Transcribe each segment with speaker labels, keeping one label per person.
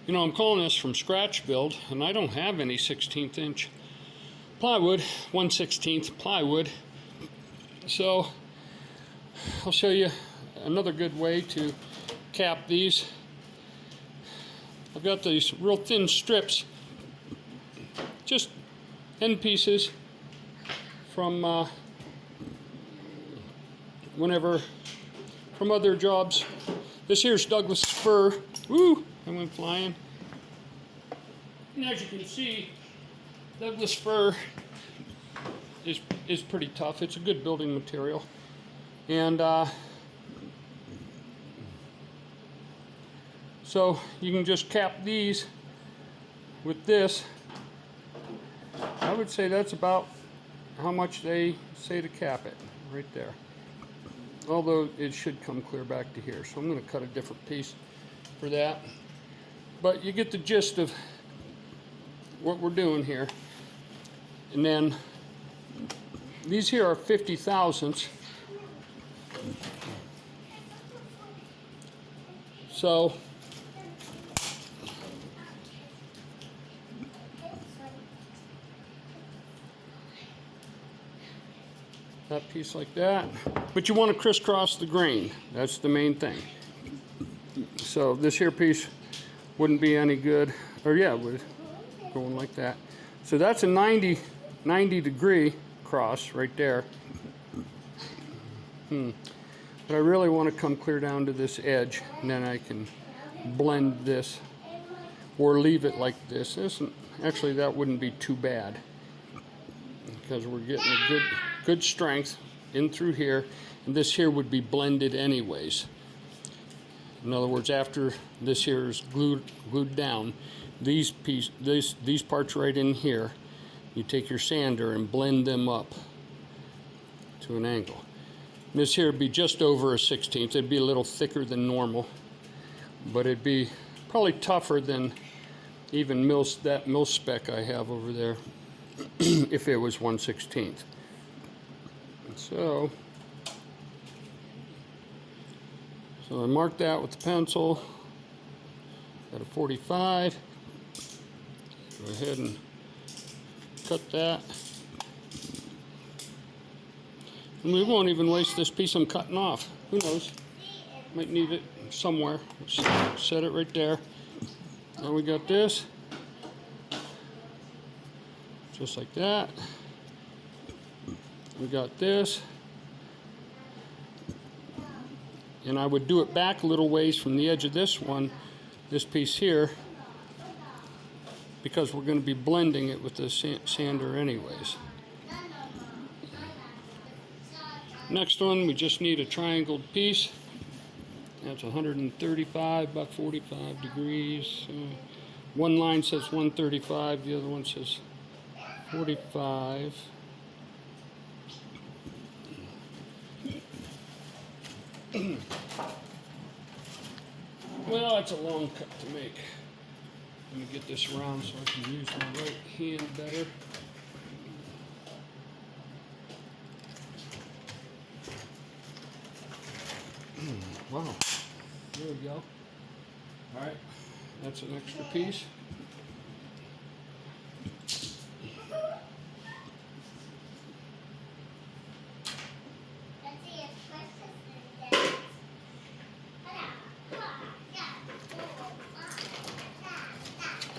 Speaker 1: You know, I'm calling this from scratch build, and I don't have any 16th inch plywood, 1/16 plywood. So I'll show you another good way to cap these. I've got these real thin strips, just end pieces from from other jobs. This here's Douglas fir. Woo! I went flying. And as you can see, Douglas fir is pretty tough. It's a good building material. And so you can just cap these with this. I would say that's about how much they say to cap it, right there. Although it should come clear back to here. So I'm going to cut a different piece for that. But you get the gist of what we're doing here. And then these here are 50 thousandths. So that piece like that. But you want to crisscross the grain. That's the main thing. So this here piece wouldn't be any good. Or yeah, it would going like that. So that's a 90 degree cross right there. But I really want to come clear down to this edge, and then I can blend this or leave it like this. Actually, that wouldn't be too bad because we're getting a good strength in through here, and this here would be blended anyways. In other words, after this here is glued down, these parts right in here, you take your sander and blend them up to an angle. And this here would be just over a 16th. It'd be a little thicker than normal, but it'd be probably tougher than even that mil spec I have over there if it was 1/16. So I marked that with the pencil. Got a 45. Go ahead and cut that. And we won't even waste this piece I'm cutting off. Who knows? Might need it somewhere. Let's set it right there. Now we got this. Just like that. We got this. And I would do it back a little ways from the edge of this piece here, because we're going to be blending it with the sander anyways. Next one, we just need a triangled piece. That's 135 by 45 degrees. One line says 135, the other one says 45. Well, that's a long cut to make. Let me get this around so I can use my right hand better. Wow, there we go. All right, that's an extra piece.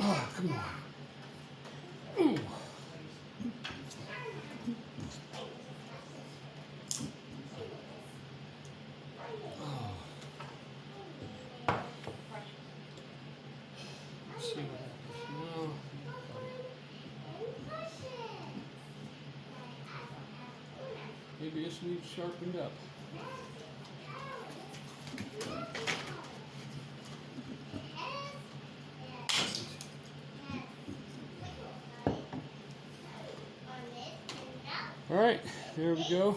Speaker 1: Oh, come on. Ooh. Let's see what happens now. Maybe this needs sharpened up. All right, there we go.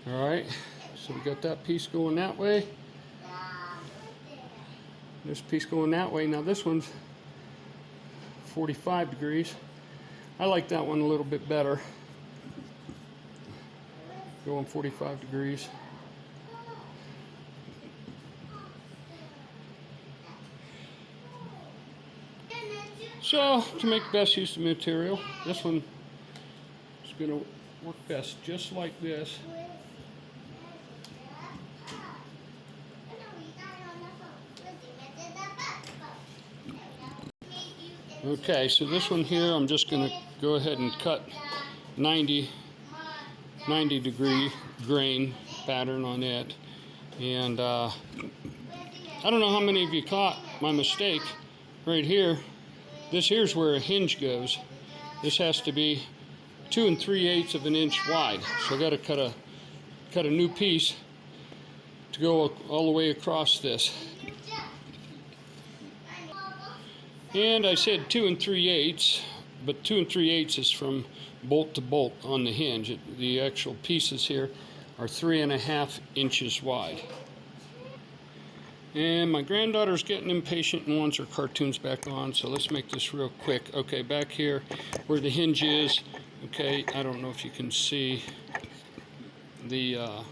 Speaker 1: All right, so we got that piece going that way. This piece going that way. Now this one's 45 degrees. I like that one a little bit better. Going 45 degrees. So, to make best use of the material, this one is going to work best just like this. Okay, so this one here, I'm just going to go ahead and cut 90 degree grain pattern on it. And I don't know how many of you caught my mistake right here. This here's where a hinge goes. This has to be 2 3/8 of an inch wide. So I got to cut a new piece to go all the way across this. And I said 2 3/8, but 2 3/8 is from bolt to bolt on the hinge. The actual pieces here are 3.5 inches wide. And my granddaughter's getting impatient and wants her cartoons back on, so let's make this real quick. Okay, back here where the hinge is, okay, I don't know if you can see the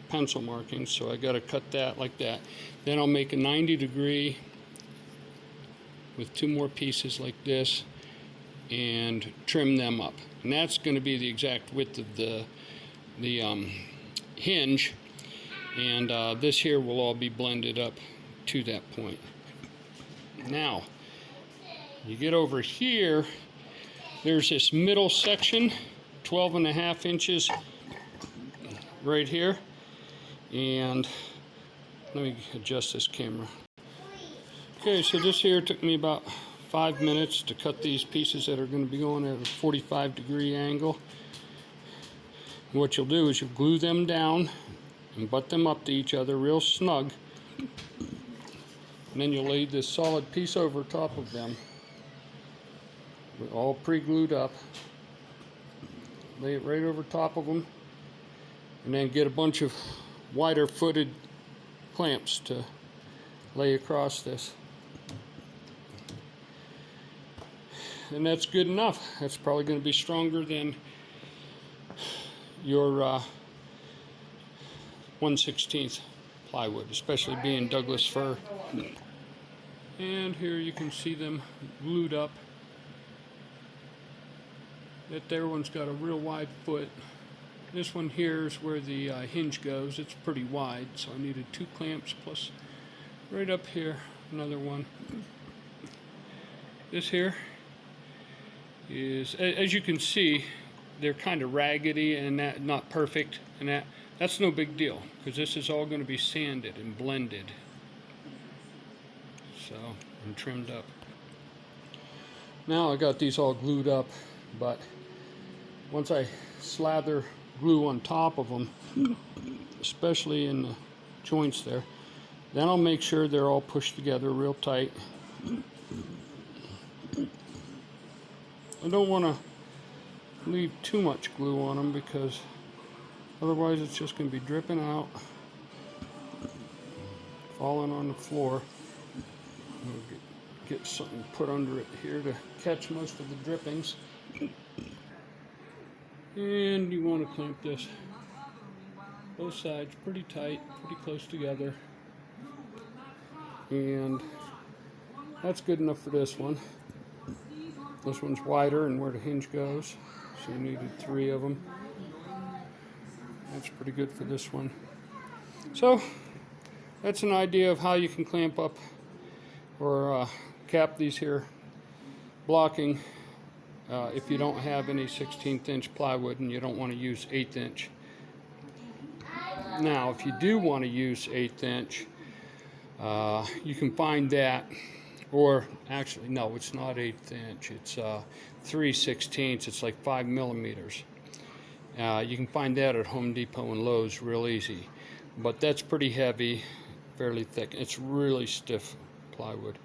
Speaker 1: pencil markings, so I got to cut that like that. Then I'll make a 90 degree with 2 more pieces like this and trim them up. And that's going to be the exact width of the hinge. And this here will all be blended up to that point. Now, you get over here, there's this middle section, 12.5 inches right here. And let me adjust this camera. Okay, so this here took me about 5 minutes to cut these pieces that are going to be going at a 45 degree angle. And what you'll do is you'll glue them down and butt them up to each other real snug, and then you'll lay this solid piece over top of them, all pre-glued up. Lay it right over top of them, and then get a bunch of wider footed clamps to lay across this. And that's good enough. That's probably going to be stronger than your 1/16 plywood, especially being Douglas fir. And here you can see them glued up. That there one's got a real wide foot. This one here is where the hinge goes. It's pretty wide, so I needed 2 clamps plus right up here another one. This here is, as you can see, they're kind of raggedy and that not perfect, and that's no big deal because this is all going to be sanded and blended, so, and trimmed up. Now I got these all glued up, but once I slather glue on top of them, especially in the joints there, then I'll make sure they're all pushed together real tight. I don't want to leave too much glue on them because otherwise it's just going to be dripping out, falling on the floor. I'll get something put under it here to catch most of the drippings. And you want to clamp this both sides pretty tight, pretty close together. And that's good enough for this one. This one's wider and where the hinge goes, so you needed 3 of them. That's pretty good for this one. So that's an idea of how you can clamp up or cap these here blocking if you don't have any 16th inch plywood and you don't want to use 1/8 inch. Now if you do want to use 1/8 inch, you can find that, or actually no, it's not 1/8 inch, it's 3/16. It's like 5 millimeters. You can find that at Home Depot and Lowe's real easy, but that's pretty heavy, fairly thick. It's really stiff plywood.